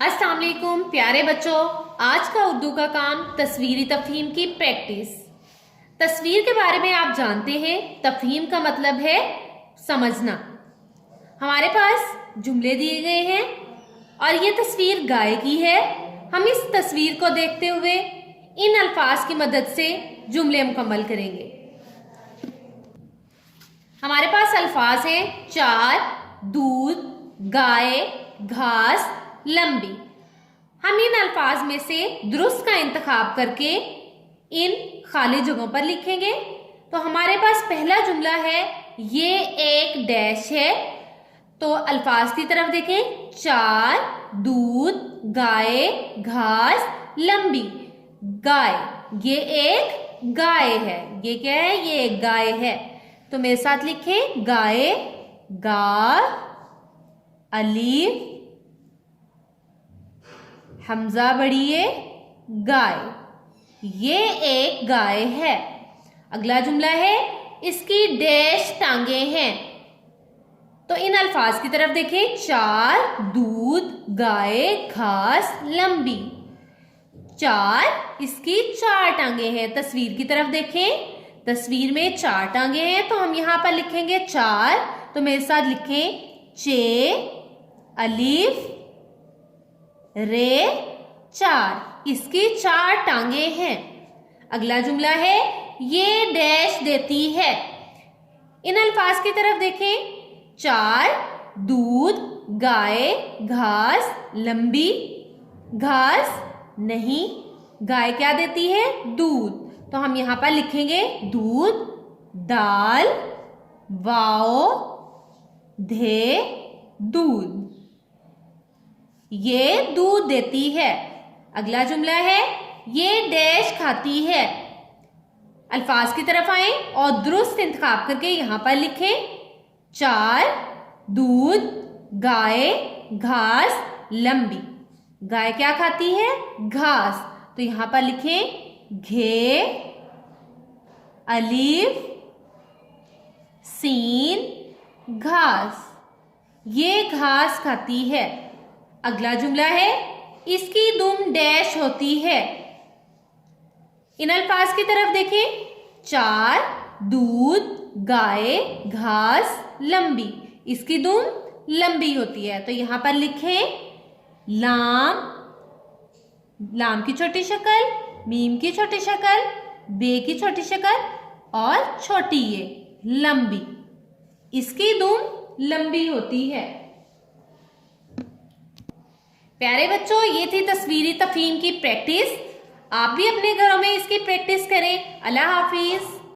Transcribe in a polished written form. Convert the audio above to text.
अस्सलाम वालेकुम प्यारे बच्चों, आज का उर्दू का काम तस्वीरी तफहीम की प्रैक्टिस। तस्वीर के बारे में आप जानते हैं, तफहीम का मतलब है समझना। हमारे पास जुमले दिए गए हैं और ये तस्वीर गाय की है। हम इस तस्वीर को देखते हुए इन अल्फाज की मदद से जुमले मुकम्मल करेंगे। हमारे पास अल्फाज हैं चार, दूध, गाय, घास, लंबी। हम इन अल्फाज में से दुरुस्त का इंतखाब करके इन खाली जगहों पर लिखेंगे। तो हमारे पास पहला जुमला है, ये एक डैश है। तो अल्फाज की तरफ देखें, चार, दूध, गाय, घास, लंबी। गाय, ये एक गाय है। ये क्या है? ये एक गाय है। तो मेरे साथ लिखें, गाय, गा, अलीफ, हमजा बढ़िए, गाय। ये एक गाय है। अगला जुमला है, इसकी डैश टांगे हैं। तो इन अल्फाज की तरफ देखें, चार, दूध, गाय, घास, लंबी। चार, इसकी चार टांगे हैं। तस्वीर की तरफ देखें, तस्वीर में चार टांगे हैं। तो हम यहां पर लिखेंगे चार। तो मेरे साथ लिखें, चे, अलीफ, रे, चार। इसकी चार टांगे हैं। अगला जुमला है, ये डैश देती है। इन अल्फाज की तरफ देखें, चार, दूध, गाय, घास, लंबी। घास नहीं, गाय क्या देती है? दूध। तो हम यहां पर लिखेंगे दूध, दाल, वाओ, धे, दूध। ये दूध देती है। अगला जुमला है, ये डैश खाती है। अल्फाज की तरफ आए और दुरुस्त इंतखाब करके यहां पर लिखें, चार, दूध, गाय, घास, लंबी। गाय क्या खाती है? घास। तो यहां पर लिखें, घे, अलीफ, सीन, घास। ये घास खाती है। अगला जुमला है, इसकी दुम डैश होती है। इन अल्फाज की तरफ देखें, चार, दूध, गाय, घास, लंबी। इसकी दुम लंबी होती है। तो यहां पर लिखें, लाम, लाम की छोटी शक्ल, मीम की छोटी शक्ल, बे की छोटी शक्ल और छोटी ये लंबी। इसकी दुम लंबी होती है। प्यारे बच्चों, ये थी तस्वीरी तफहीम की प्रैक्टिस। आप भी अपने घरों में इसकी प्रैक्टिस करें। अल्लाह हाफिज।